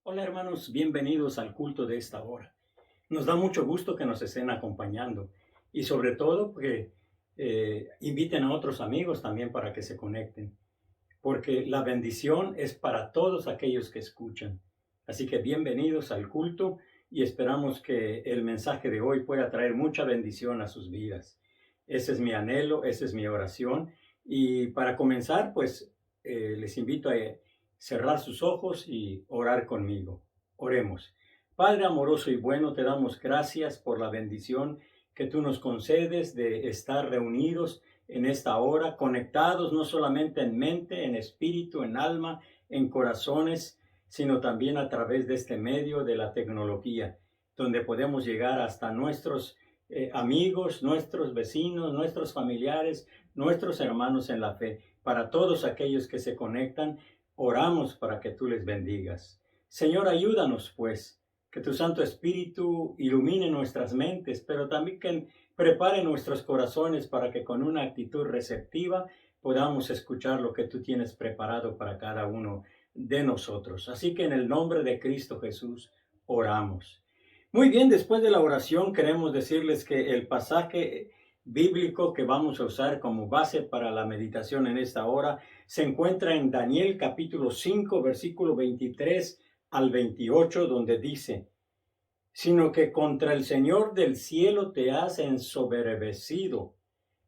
Hola hermanos, bienvenidos al culto de esta hora. Nos da mucho gusto que nos estén acompañando y sobre todo que inviten a otros amigos también para que se conecten, porque la bendición es para todos aquellos que escuchan. Así que bienvenidos al culto y esperamos que el mensaje de hoy pueda traer mucha bendición a sus vidas. Ese es mi anhelo, esa es mi oración. Y para comenzar, pues les invito a cerrar sus ojos y orar conmigo. Oremos. Padre amoroso y bueno, te damos gracias por la bendición que tú nos concedes de estar reunidos en esta hora, conectados no solamente en mente, en espíritu, en alma, en corazones, sino también a través de este medio de la tecnología, donde podemos llegar hasta nuestros amigos, nuestros vecinos, nuestros familiares, nuestros hermanos en la fe. Para todos aquellos que se conectan, oramos para que tú les bendigas. Señor, ayúdanos pues, que tu Santo Espíritu ilumine nuestras mentes, pero también que prepare nuestros corazones para que con una actitud receptiva podamos escuchar lo que tú tienes preparado para cada uno de nosotros. Así que en el nombre de Cristo Jesús oramos. Muy bien, después de la oración queremos decirles que el pasaje bíblico que vamos a usar como base para la meditación en esta hora se encuentra en Daniel capítulo 5, versículo 23 al 28, donde dice: sino que contra el Señor del cielo te has ensoberbecido,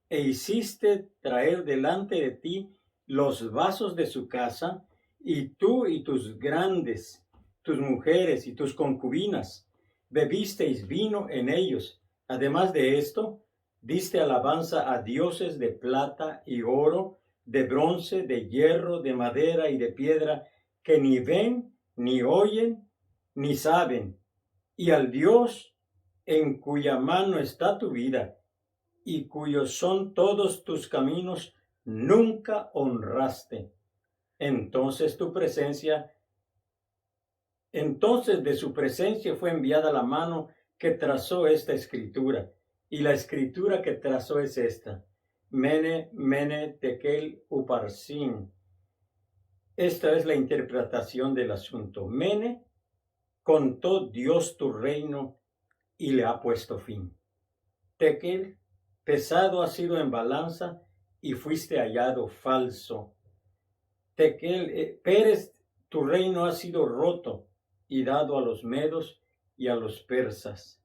e hiciste traer delante de ti los vasos de su casa, y tú y tus grandes, tus mujeres y tus concubinas, bebisteis vino en ellos. Además de esto, diste alabanza a dioses de plata y oro, de bronce, de hierro, de madera y de piedra, que ni ven, ni oyen, ni saben, y al Dios en cuya mano está tu vida, y cuyos son todos tus caminos, nunca honraste. Entonces de su presencia fue enviada la mano que trazó esta escritura. Y la escritura que trazó es esta: Mene, Mene, Tekel, Uparsin. Esta es la interpretación del asunto. Mene, contó Dios tu reino y le ha puesto fin. Tekel, pesado ha sido en balanza y fuiste hallado falso. Tekel, Pérez, tu reino ha sido roto y dado a los medos y a los persas.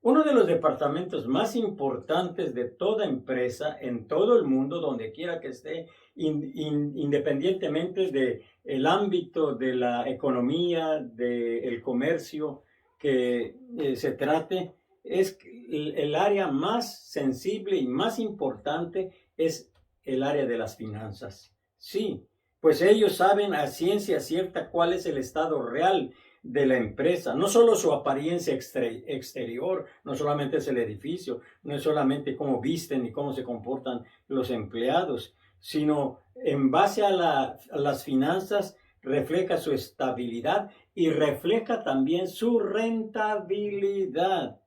Uno de los departamentos más importantes de toda empresa en todo el mundo, donde quiera que esté, independientemente del ámbito de la economía, del comercio que se trate, es el área más sensible y más importante es el área de las finanzas. Sí, pues ellos saben a ciencia cierta cuál es el estado real de la empresa, no solo su apariencia exterior, no solamente es el edificio, no es solamente cómo visten y cómo se comportan los empleados, sino en base a las finanzas refleja su estabilidad y refleja también su rentabilidad.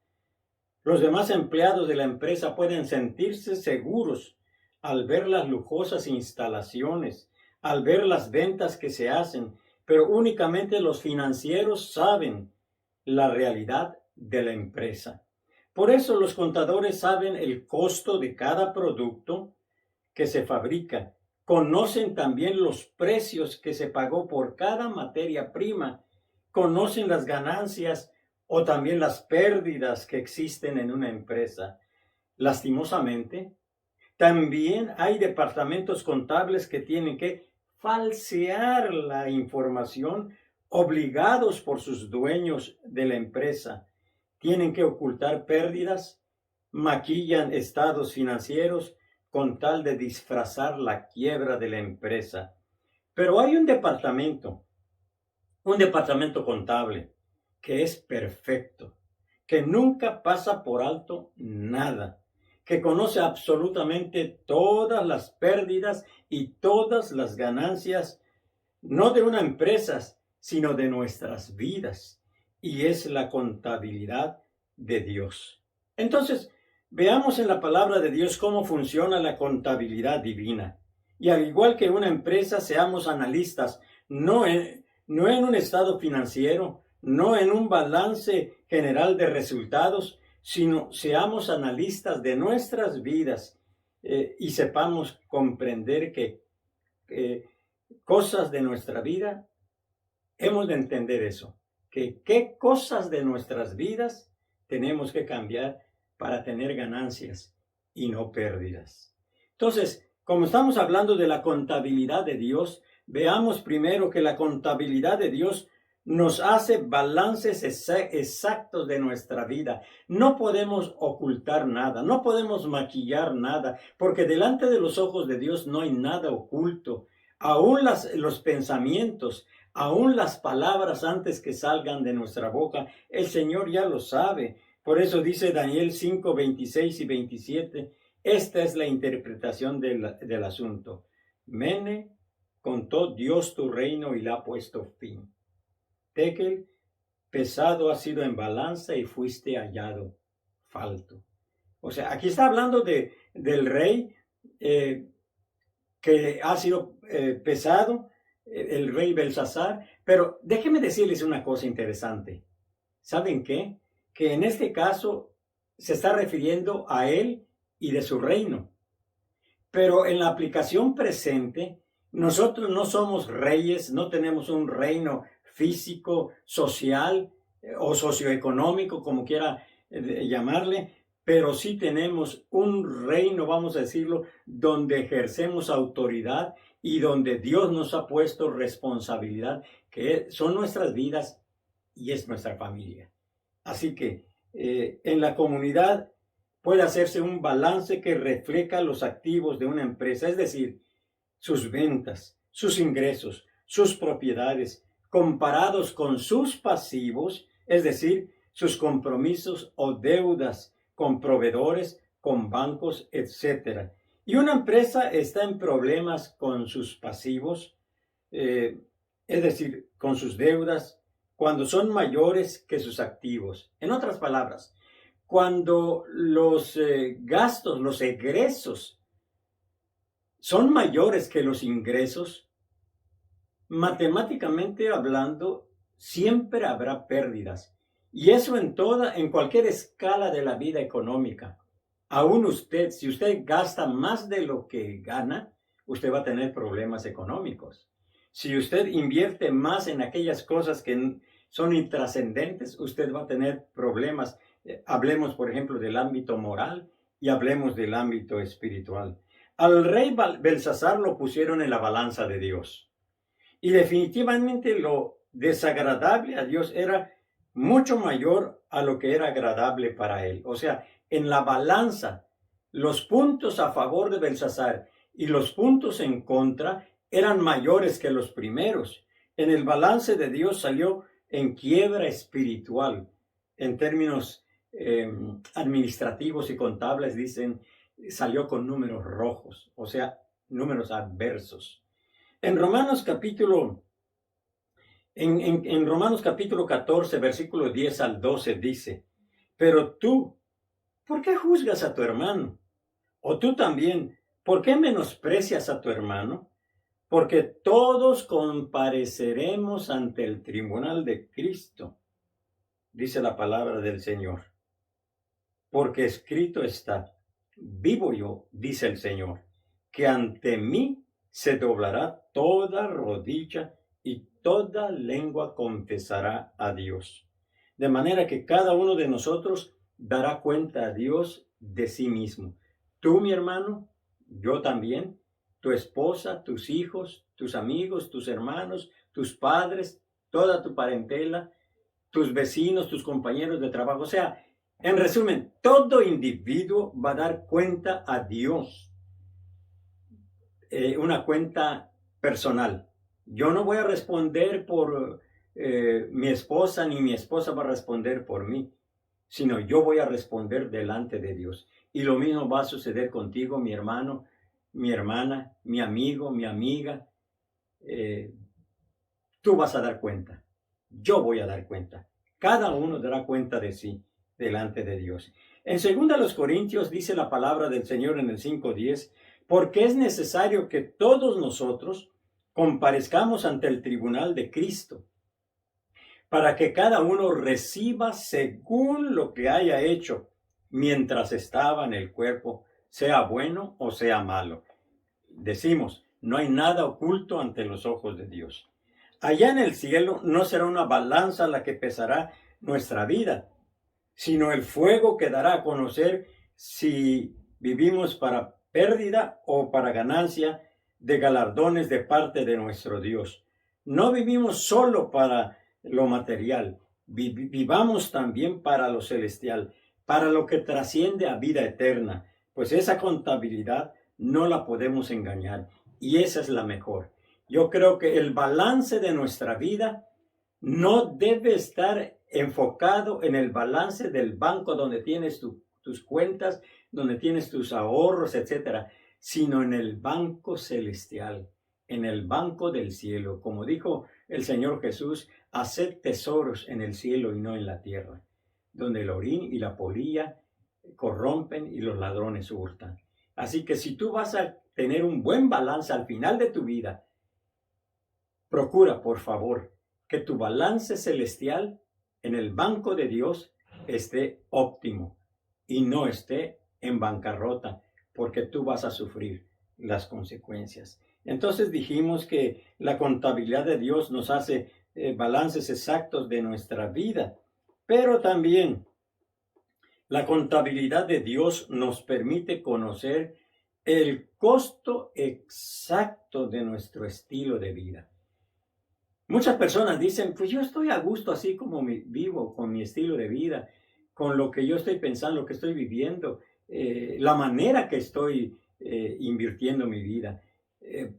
Los demás empleados de la empresa pueden sentirse seguros al ver las lujosas instalaciones, al ver las ventas que se hacen, pero únicamente los financieros saben la realidad de la empresa. Por eso los contadores saben el costo de cada producto que se fabrica. Conocen también los precios que se pagó por cada materia prima. Conocen las ganancias o también las pérdidas que existen en una empresa. Lastimosamente, también hay departamentos contables que tienen que falsear la información, obligados por sus dueños de la empresa. Tienen que ocultar pérdidas, maquillan estados financieros con tal de disfrazar la quiebra de la empresa. Pero hay un departamento contable que es perfecto, que nunca pasa por alto nada, que conoce absolutamente todas las pérdidas y todas las ganancias, no de una empresa, sino de nuestras vidas, y es la contabilidad de Dios. Entonces, veamos en la palabra de Dios cómo funciona la contabilidad divina. Y al igual que una empresa, seamos analistas, no no en un estado financiero, no en un balance general de resultados, sino seamos analistas de nuestras vidas y sepamos comprender que cosas de nuestra vida, hemos de entender eso, que qué cosas de nuestras vidas tenemos que cambiar para tener ganancias y no pérdidas. Entonces, como estamos hablando de la contabilidad de Dios, veamos primero que la contabilidad de Dios nos hace balances exactos de nuestra vida. No podemos ocultar nada, no podemos maquillar nada, porque delante de los ojos de Dios no hay nada oculto. Aún los pensamientos, aún las palabras antes que salgan de nuestra boca, el Señor ya lo sabe. Por eso dice Daniel 5, 26 y 27, esta es la interpretación del asunto. Mene, contó Dios tu reino y le ha puesto fin. Tekel, pesado ha sido en balanza y fuiste hallado falto. O sea, aquí está hablando del rey que ha sido pesado, el rey Belsasar. Pero déjenme decirles una cosa interesante. ¿Saben qué? Que en este caso se está refiriendo a él y de su reino. Pero en la aplicación presente, nosotros no somos reyes, no tenemos un reino físico, social o socioeconómico, como quiera llamarle, pero sí tenemos un reino, vamos a decirlo, donde ejercemos autoridad y donde Dios nos ha puesto responsabilidad, que son nuestras vidas y es nuestra familia. Así que en la comunidad puede hacerse un balance que refleja los activos de una empresa, es decir, sus ventas, sus ingresos, sus propiedades, comparados con sus pasivos, es decir, sus compromisos o deudas con proveedores, con bancos, etc. Y una empresa está en problemas con sus pasivos, es decir, con sus deudas, cuando son mayores que sus activos. En otras palabras, cuando los gastos, los egresos son mayores que los ingresos, matemáticamente hablando, siempre habrá pérdidas. Y eso en cualquier escala de la vida económica. Aún usted, si usted gasta más de lo que gana, usted va a tener problemas económicos. Si usted invierte más en aquellas cosas que son intrascendentes, usted va a tener problemas. Hablemos, por ejemplo, del ámbito moral y hablemos del ámbito espiritual. Al rey Belsasar lo pusieron en la balanza de Dios. Y definitivamente lo desagradable a Dios era mucho mayor a lo que era agradable para él. O sea, en la balanza, los puntos a favor de Belsasar y los puntos en contra eran mayores que los primeros. En el balance de Dios salió en quiebra espiritual. En términos administrativos y contables dicen, salió con números rojos, o sea, números adversos. En Romanos capítulo 14, versículo 10 al 12 dice, pero tú, ¿por qué juzgas a tu hermano? O tú también, ¿por qué menosprecias a tu hermano? Porque todos compareceremos ante el tribunal de Cristo, dice la palabra del Señor. Porque escrito está, vivo yo, dice el Señor, que ante mí se doblará toda rodilla y toda lengua confesará a Dios. De manera que cada uno de nosotros dará cuenta a Dios de sí mismo. Tú, mi hermano, yo también, tu esposa, tus hijos, tus amigos, tus hermanos, tus padres, toda tu parentela, tus vecinos, tus compañeros de trabajo. O sea, en resumen, todo individuo va a dar cuenta a Dios. Una cuenta personal. Yo no voy a responder por mi esposa, ni mi esposa va a responder por mí, sino yo voy a responder delante de Dios. Y lo mismo va a suceder contigo, mi hermano, mi hermana, mi amigo, mi amiga. Tú vas a dar cuenta. Yo voy a dar cuenta. Cada uno dará cuenta de sí delante de Dios. En 2 Corintios dice la palabra del Señor en el 5:10, porque es necesario que todos nosotros comparezcamos ante el tribunal de Cristo, para que cada uno reciba según lo que haya hecho mientras estaba en el cuerpo, sea bueno o sea malo. Decimos, no hay nada oculto ante los ojos de Dios. Allá en el cielo no será una balanza la que pesará nuestra vida, sino el fuego que dará a conocer si vivimos para pérdida o para ganancia de galardones de parte de nuestro Dios. No vivimos solo para lo material, vivamos también para lo celestial, para lo que trasciende a vida eterna, pues esa contabilidad no la podemos engañar y esa es la mejor. Yo creo que el balance de nuestra vida no debe estar enfocado en el balance del banco donde tienes tus cuentas, donde tienes tus ahorros, etcétera, sino en el banco celestial, en el banco del cielo. Como dijo el Señor Jesús, haced tesoros en el cielo y no en la tierra, donde el orín y la polilla corrompen y los ladrones hurtan. Así que si tú vas a tener un buen balance al final de tu vida, procura, por favor, que tu balance celestial en el banco de Dios esté óptimo y no esté en bancarrota, porque tú vas a sufrir las consecuencias. Entonces dijimos que la contabilidad de Dios nos hace balances exactos de nuestra vida, pero también la contabilidad de Dios nos permite conocer el costo exacto de nuestro estilo de vida. Muchas personas dicen, pues yo estoy a gusto así como vivo, con mi estilo de vida, con lo que yo estoy pensando, lo que estoy viviendo, la manera que estoy invirtiendo mi vida.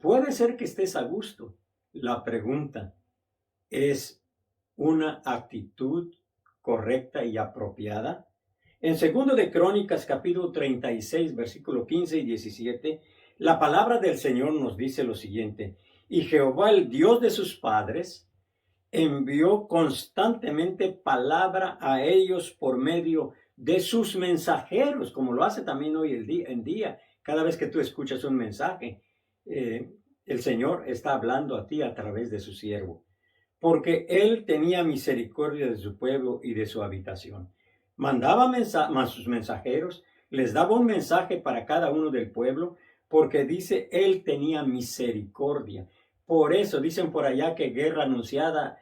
Puede ser que estés a gusto. La pregunta es una actitud correcta y apropiada. En segundo de Crónicas, capítulo 36, versículo 15 y 17, la palabra del Señor nos dice lo siguiente: y Jehová, el Dios de sus padres, envió constantemente palabra a ellos por medio de sus mensajeros, como lo hace también hoy en día. Cada vez que tú escuchas un mensaje, el Señor está hablando a ti a través de su siervo, porque Él tenía misericordia de su pueblo y de su habitación. Mandaba a sus mensajeros, les daba un mensaje para cada uno del pueblo, porque dice, Él tenía misericordia. Por eso dicen por allá que guerra anunciada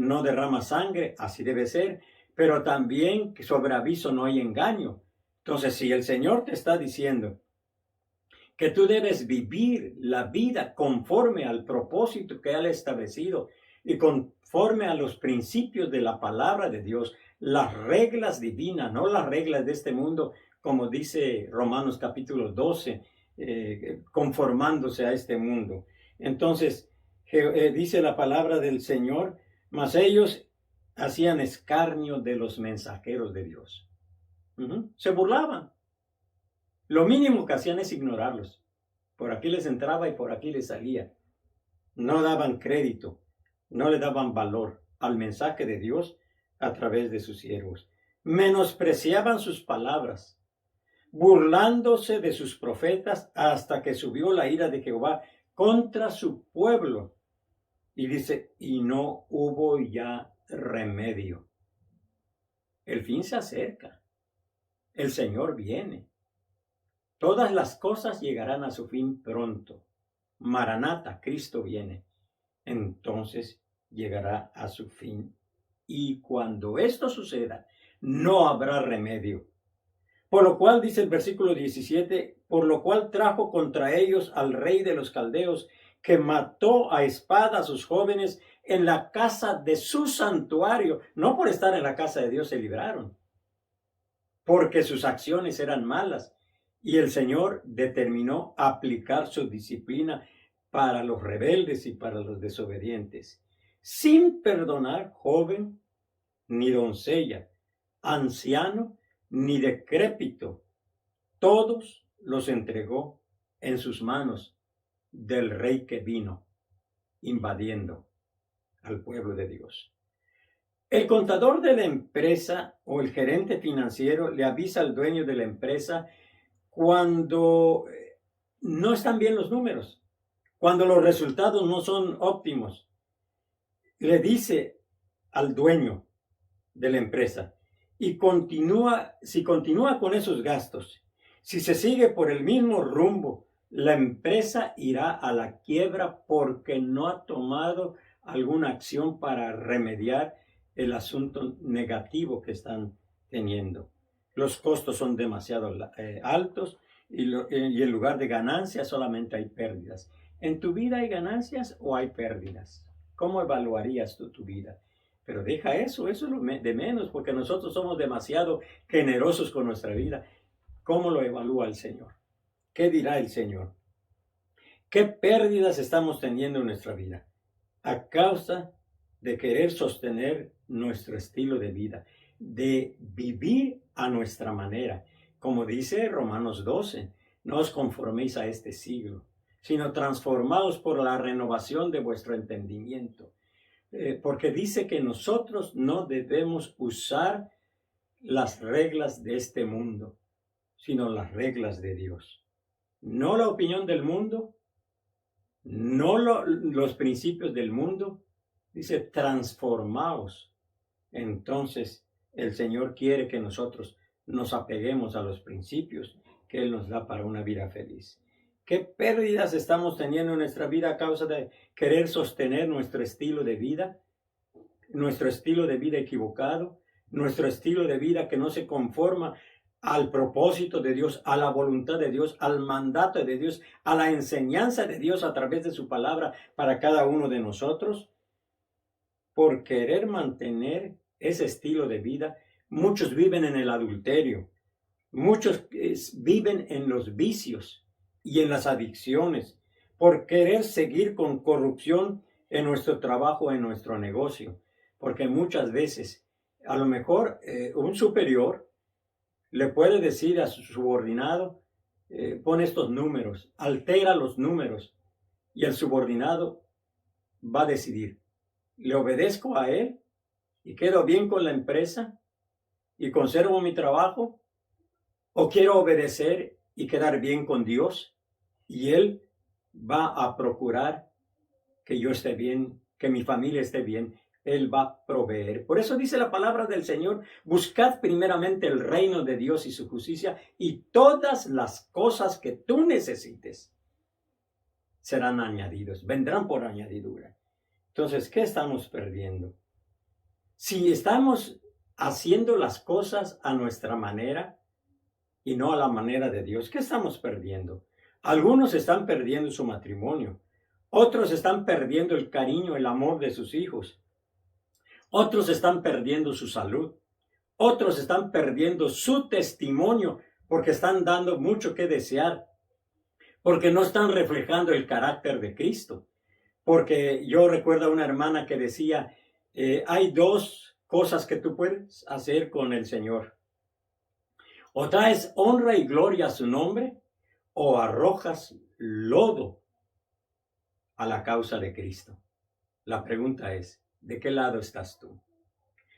no derrama sangre, así debe ser, pero también que sobre aviso no hay engaño. Entonces, si el Señor te está diciendo que tú debes vivir la vida conforme al propósito que Él ha establecido y conforme a los principios de la palabra de Dios, las reglas divinas, no las reglas de este mundo, como dice Romanos capítulo 12, conformándose a este mundo. Entonces, dice la palabra del Señor, mas ellos hacían escarnio de los mensajeros de Dios. Se burlaban. Lo mínimo que hacían es ignorarlos. Por aquí les entraba y por aquí les salía. No daban crédito, no le daban valor al mensaje de Dios a través de sus siervos. Menospreciaban sus palabras, burlándose de sus profetas hasta que subió la ira de Jehová contra su pueblo. Y dice, y no hubo ya remedio. El fin se acerca. El Señor viene. Todas las cosas llegarán a su fin pronto. Maranata, Cristo viene. Entonces llegará a su fin. Y cuando esto suceda, no habrá remedio. Por lo cual, dice el versículo 17, por lo cual trajo contra ellos al rey de los caldeos, que mató a espada a sus jóvenes en la casa de su santuario. No por estar en la casa de Dios se libraron, porque sus acciones eran malas. Y el Señor determinó aplicar su disciplina para los rebeldes y para los desobedientes, sin perdonar joven ni doncella, anciano ni decrépito. Todos los entregó en sus manos del rey que vino invadiendo al pueblo de Dios. El contador de la empresa o el gerente financiero le avisa al dueño de la empresa cuando no están bien los números, Cuando los resultados no son óptimos, le dice al dueño de la empresa, y si continúa con esos gastos, si se sigue por el mismo rumbo, la empresa irá a la quiebra porque no ha tomado alguna acción para remediar el asunto negativo que están teniendo. Los costos son demasiado altos y en lugar de ganancias solamente hay pérdidas. ¿En tu vida hay ganancias o hay pérdidas? ¿Cómo evaluarías tú tu vida? Pero deja eso es lo de menos, porque nosotros somos demasiado generosos con nuestra vida. ¿Cómo lo evalúa el Señor? ¿Qué dirá el Señor? ¿Qué pérdidas estamos teniendo en nuestra vida a causa de querer sostener nuestro estilo de vida, de vivir a nuestra manera? Como dice Romanos 12, no os conforméis a este siglo, sino transformaos por la renovación de vuestro entendimiento. Porque dice que nosotros no debemos usar las reglas de este mundo, sino las reglas de Dios. No la opinión del mundo, no los principios del mundo. Dice, transformaos. Entonces, el Señor quiere que nosotros nos apeguemos a los principios que Él nos da para una vida feliz. ¿Qué pérdidas estamos teniendo en nuestra vida a causa de querer sostener nuestro estilo de vida? Nuestro estilo de vida equivocado, nuestro estilo de vida que no se conforma al propósito de Dios, a la voluntad de Dios, al mandato de Dios, a la enseñanza de Dios a través de su palabra para cada uno de nosotros. Por querer mantener ese estilo de vida, muchos viven en el adulterio, muchos viven en los vicios y en las adicciones, por querer seguir con corrupción en nuestro trabajo, en nuestro negocio, porque muchas veces, a lo mejor un superior le puede decir a su subordinado, pon estos números, altera los números, y el subordinado va a decidir, ¿le obedezco a él y quedo bien con la empresa y conservo mi trabajo? ¿O quiero obedecer y quedar bien con Dios? Y Él va a procurar que yo esté bien, que mi familia esté bien. Él va a proveer. Por eso dice la palabra del Señor, buscad primeramente el reino de Dios y su justicia, y todas las cosas que tú necesites serán añadidos, vendrán por añadidura. Entonces, ¿qué estamos perdiendo? Si estamos haciendo las cosas a nuestra manera y no a la manera de Dios, ¿qué estamos perdiendo? Algunos están perdiendo su matrimonio, otros están perdiendo el cariño, el amor de sus hijos, otros están perdiendo su salud, otros están perdiendo su testimonio porque están dando mucho que desear, porque no están reflejando el carácter de Cristo. Porque yo recuerdo a una hermana que decía, hay dos cosas que tú puedes hacer con el Señor. O traes honra y gloria a su nombre, o arrojas lodo a la causa de Cristo. La pregunta es, ¿de qué lado estás tú?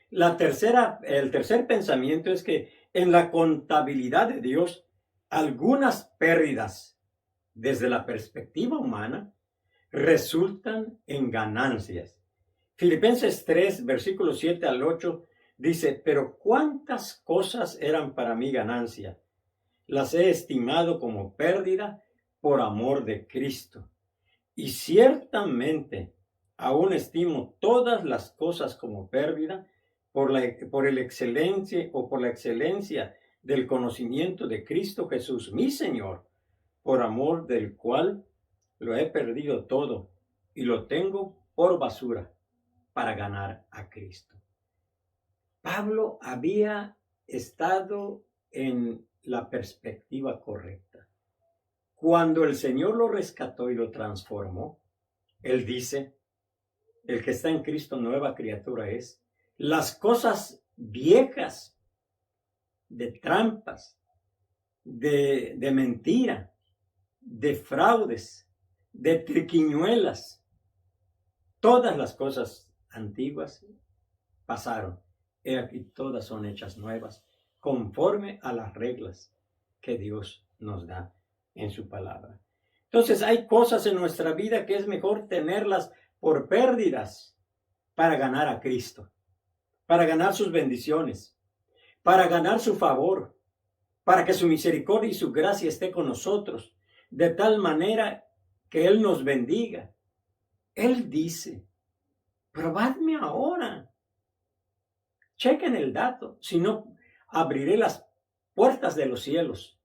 El tercer pensamiento es que en la contabilidad de Dios, algunas pérdidas desde la perspectiva humana resultan en ganancias. Filipenses 3, versículos 7 al 8, dice, pero cuántas cosas eran para mí ganancia, las he estimado como pérdida por amor de Cristo. Y ciertamente aún estimo todas las cosas como pérdida por la excelencia del conocimiento de Cristo Jesús, mi Señor, por amor del cual lo he perdido todo y lo tengo por basura para ganar a Cristo. Pablo había estado en la perspectiva correcta. Cuando el Señor lo rescató y lo transformó, Él dice, el que está en Cristo nueva criatura es. Las cosas viejas, de trampas, de mentira, de fraudes, de triquiñuelas, todas las cosas antiguas pasaron. He aquí todas son hechas nuevas, conforme a las reglas que Dios nos da en su palabra. Entonces hay cosas en nuestra vida que es mejor tenerlas por pérdidas para ganar a Cristo, para ganar sus bendiciones, para ganar su favor, para que su misericordia y su gracia esté con nosotros, de tal manera que Él nos bendiga. Él dice, probadme ahora. Chequen el dato, si no, abriré las puertas de los cielos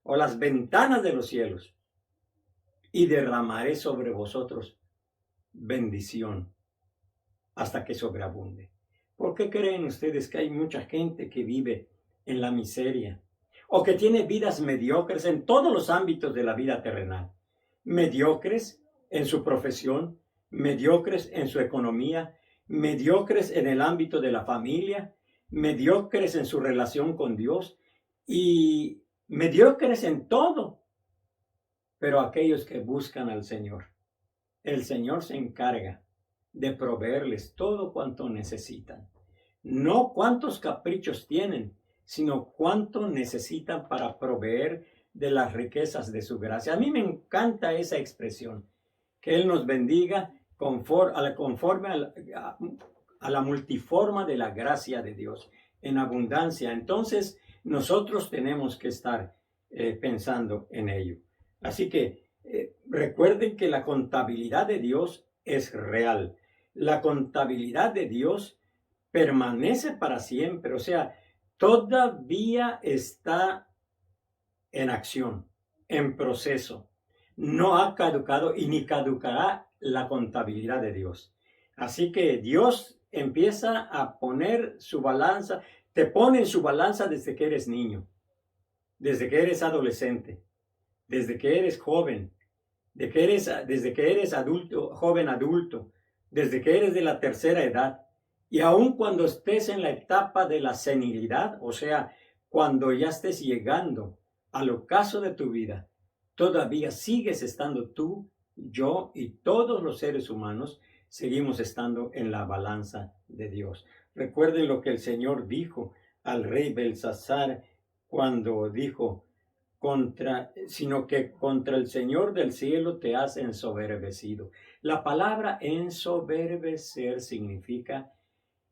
o las ventanas de los cielos y derramaré sobre vosotros bendición hasta que sobreabunde. ¿Por qué creen ustedes que hay mucha gente que vive en la miseria o que tiene vidas mediocres en todos los ámbitos de la vida terrenal? Mediocres en su profesión, mediocres en su economía, mediocres en el ámbito de la familia, mediocres en su relación con Dios y mediocres en todo. Pero aquellos que buscan al Señor, el Señor se encarga de proveerles todo cuanto necesitan. No cuántos caprichos tienen, sino cuánto necesitan para proveer de las riquezas de su gracia. A mí me encanta esa expresión, que Él nos bendiga conforme a la multiforma de la gracia de Dios, en abundancia. Entonces, nosotros tenemos que estar pensando en ello. Así que recuerden que la contabilidad de Dios es real. La contabilidad de Dios permanece para siempre. O sea, todavía está en acción, en proceso. No ha caducado y ni caducará la contabilidad de Dios. Así que Dios empieza a poner su balanza, te pone en su balanza desde que eres niño, desde que eres adolescente, desde que eres joven, desde que eres adulto, joven adulto, desde que eres de la tercera edad, y aun cuando estés en la etapa de la senilidad, o sea, cuando ya estés llegando al ocaso de tu vida, todavía sigues estando tú, yo y todos los seres humanos, seguimos estando en la balanza de Dios. Recuerden lo que el Señor dijo al rey Belsasar cuando dijo, sino que contra el Señor del cielo te has ensoberbecido. La palabra ensoberbecer significa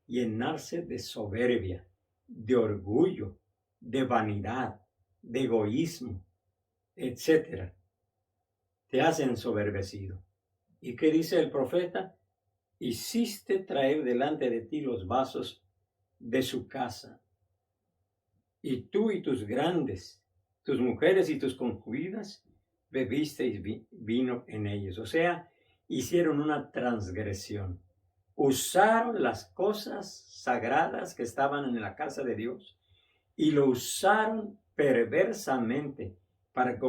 llenarse de soberbia, de orgullo, de vanidad, de egoísmo, etc. Te has ensoberbecido. ¿Y qué dice el profeta? Hiciste traer delante de ti los vasos de su casa, y tú y tus grandes, tus mujeres y tus concubinas, bebisteis vino en ellos. O sea, hicieron una transgresión. Usaron las cosas sagradas que estaban en la casa de Dios y lo usaron perversamente para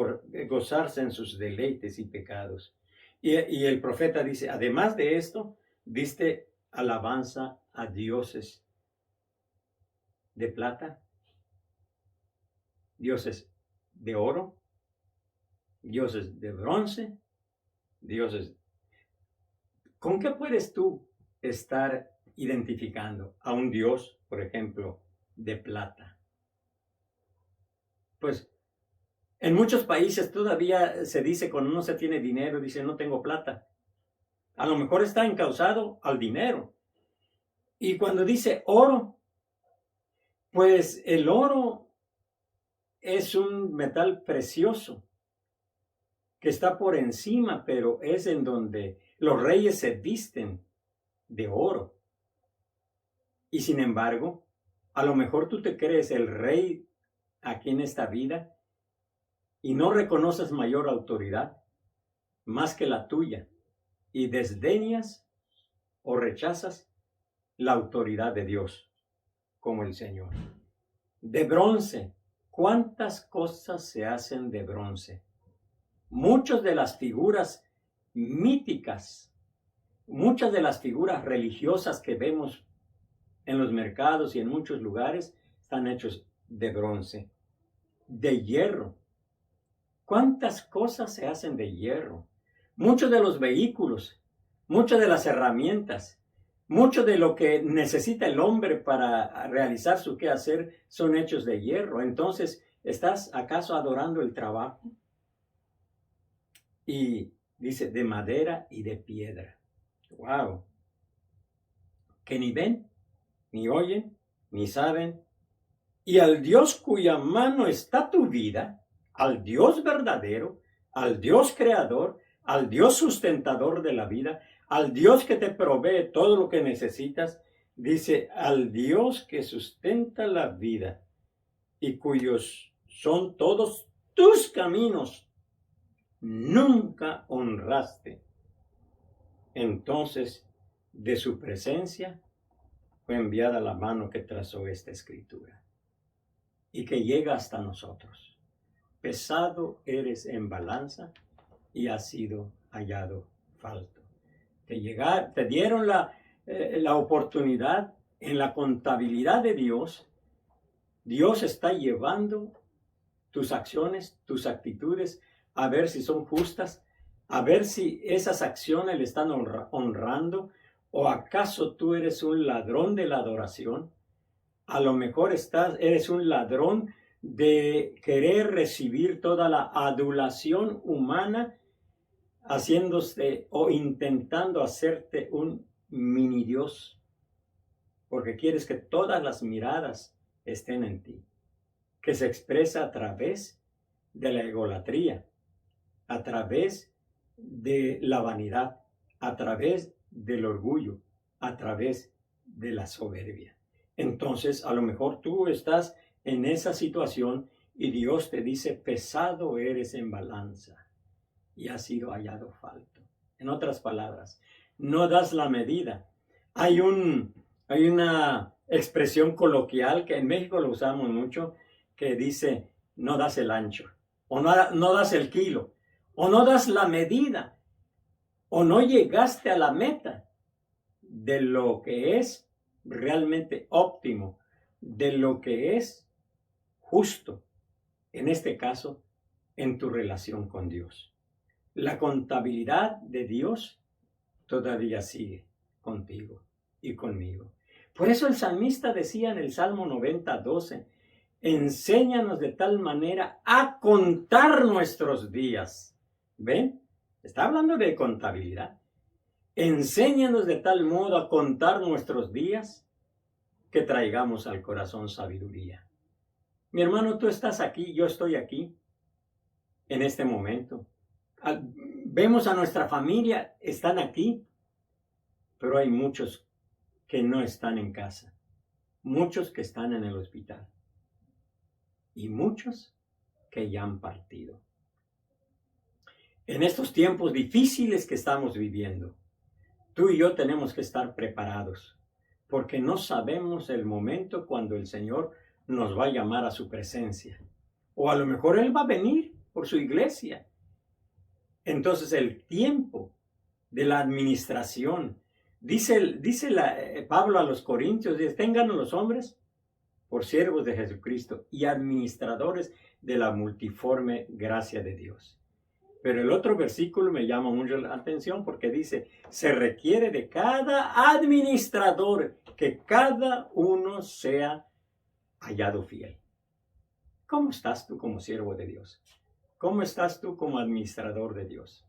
gozarse en sus deleites y pecados. Y el profeta dice, además de esto, diste alabanza a dioses de plata, dioses de oro, dioses de bronce, dioses. ¿Con qué puedes tú estar identificando a un dios, por ejemplo, de plata? Pues en muchos países todavía se dice cuando uno se tiene dinero, dice no tengo plata. A lo mejor está encausado al dinero. Y cuando dice oro, pues el oro es un metal precioso que está por encima, pero es en donde los reyes se visten de oro. Y sin embargo, a lo mejor tú te crees el rey aquí en esta vida y no reconoces mayor autoridad más que la tuya y desdeñas o rechazas la autoridad de Dios como el Señor. De bronce, ¿cuántas cosas se hacen de bronce? Muchas de las figuras míticas, muchas de las figuras religiosas que vemos en los mercados y en muchos lugares están hechos de bronce, de hierro. ¿Cuántas cosas se hacen de hierro? Muchos de los vehículos, muchas de las herramientas, mucho de lo que necesita el hombre para realizar su quehacer son hechos de hierro. Entonces, ¿estás acaso adorando el trabajo? y dice de madera y de piedra. ¡Wow! Que ni ven, ni oyen, ni saben. Y al Dios cuya mano está tu vida, al Dios verdadero, al Dios creador, al Dios sustentador de la vida, al Dios que te provee todo lo que necesitas, dice, al Dios que sustenta la vida y cuyos son todos tus caminos, nunca honraste. Entonces, de su presencia fue enviada la mano que trazó esta escritura y que llega hasta nosotros. Pesado eres en balanza y has sido hallado falto. Te dieron la oportunidad en la contabilidad de Dios. Dios está llevando tus acciones, tus actitudes, a ver si son justas, a ver si esas acciones le están honrando, o acaso tú eres un ladrón de la adoración. A lo mejor eres un ladrón de querer recibir toda la adulación humana, haciéndose o intentando hacerte un mini Dios, porque quieres que todas las miradas estén en ti, que se expresa a través de la egolatría, a través de la vanidad, a través del orgullo, a través de la soberbia. Entonces, a lo mejor tú estás en esa situación y Dios te dice, pesado eres en balanza y has sido hallado falto. En otras palabras, no das la medida. Hay una expresión coloquial que en México lo usamos mucho, que dice, no das el ancho, o no das el kilo, o no das la medida, o no llegaste a la meta de lo que es realmente óptimo, de lo que es justo, en este caso, en tu relación con Dios. La contabilidad de Dios todavía sigue contigo y conmigo. Por eso el salmista decía en el Salmo 90:12, enséñanos de tal manera a contar nuestros días. ¿Ven? Está hablando de contabilidad. Enséñanos de tal modo a contar nuestros días que traigamos al corazón sabiduría. Mi hermano, tú estás aquí, yo estoy aquí en este momento. Vemos a nuestra familia, están aquí, pero hay muchos que no están en casa, muchos que están en el hospital y muchos que ya han partido. En estos tiempos difíciles que estamos viviendo, tú y yo tenemos que estar preparados, porque no sabemos el momento cuando el Señor nos va a llamar a su presencia. O a lo mejor Él va a venir por su iglesia. Entonces el tiempo de la administración, dice Pablo a los Corintios, dice, tengan los hombres por siervos de Jesucristo y administradores de la multiforme gracia de Dios. Pero el otro versículo me llama mucho la atención porque dice, se requiere de cada administrador que cada uno sea hallado fiel. ¿Cómo estás tú como siervo de Dios? ¿Cómo estás tú como administrador de Dios?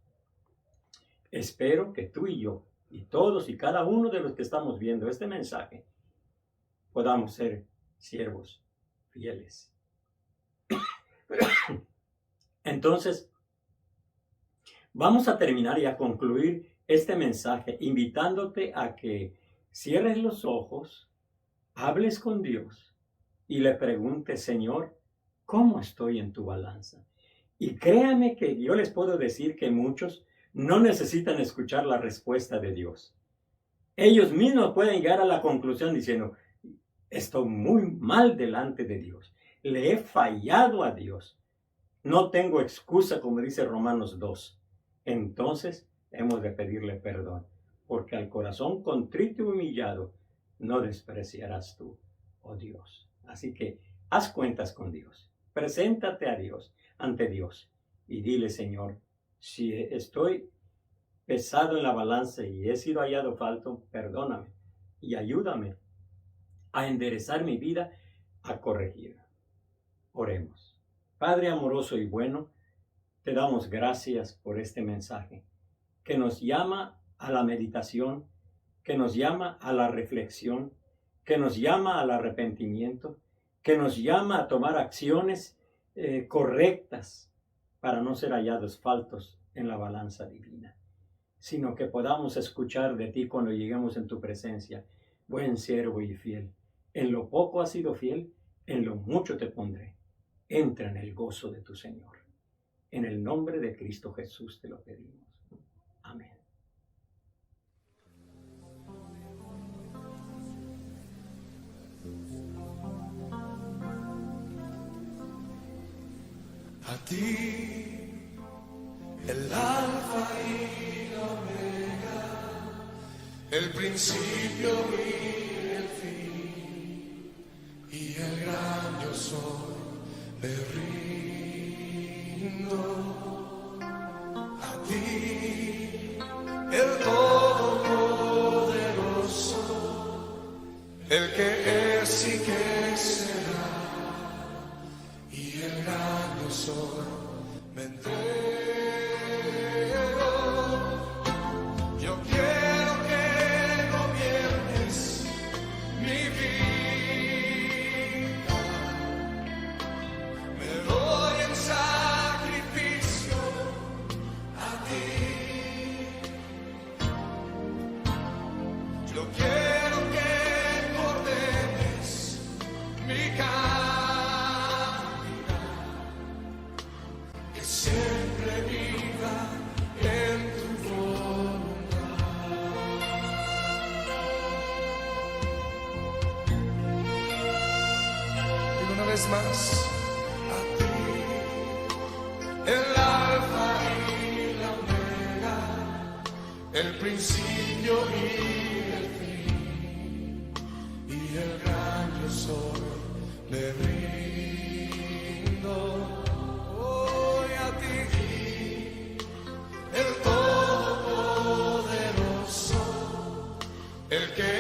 Espero que tú y yo, y todos y cada uno de los que estamos viendo este mensaje, podamos ser siervos fieles. Entonces, vamos a terminar y a concluir este mensaje invitándote a que cierres los ojos, hables con Dios y le preguntes, Señor, ¿cómo estoy en tu balanza? Y créame que yo les puedo decir que muchos no necesitan escuchar la respuesta de Dios. Ellos mismos pueden llegar a la conclusión diciendo, estoy muy mal delante de Dios. Le he fallado a Dios. No tengo excusa, como dice Romanos 2. Entonces hemos de pedirle perdón, porque al corazón contrito y humillado no despreciarás tú, oh Dios. Así que haz cuentas con Dios. Preséntate a Dios, ante Dios, y dile, Señor, si estoy pesado en la balanza y he sido hallado falto, perdóname y ayúdame a enderezar mi vida, a corregir. Oremos. Padre amoroso y bueno, te damos gracias por este mensaje que nos llama a la meditación, que nos llama a la reflexión, que nos llama al arrepentimiento, que nos llama a tomar acciones correctas para no ser hallados faltos en la balanza divina, sino que podamos escuchar de ti cuando lleguemos en tu presencia. Buen siervo y fiel, en lo poco has sido fiel, en lo mucho te pondré. Entra en el gozo de tu Señor. En el nombre de Cristo Jesús te lo pedimos. Amén. A ti, el alfa y la omega, el principio y el fin, y el gran yo soy, me rindo. A ti, el todopoderoso, el que es y que será, y el gran yo soy, me entrego. Yo quiero que gobiernes mi vida. Me doy en sacrificio a ti. Yo quiero que ordenes mi camino, que siempre viva en tu voluntad. Y una vez más, a ti, el alfa y la omega, el principio y el fin, y el gran yo soy, me rindo. Hoy a ti, el todopoderoso, el que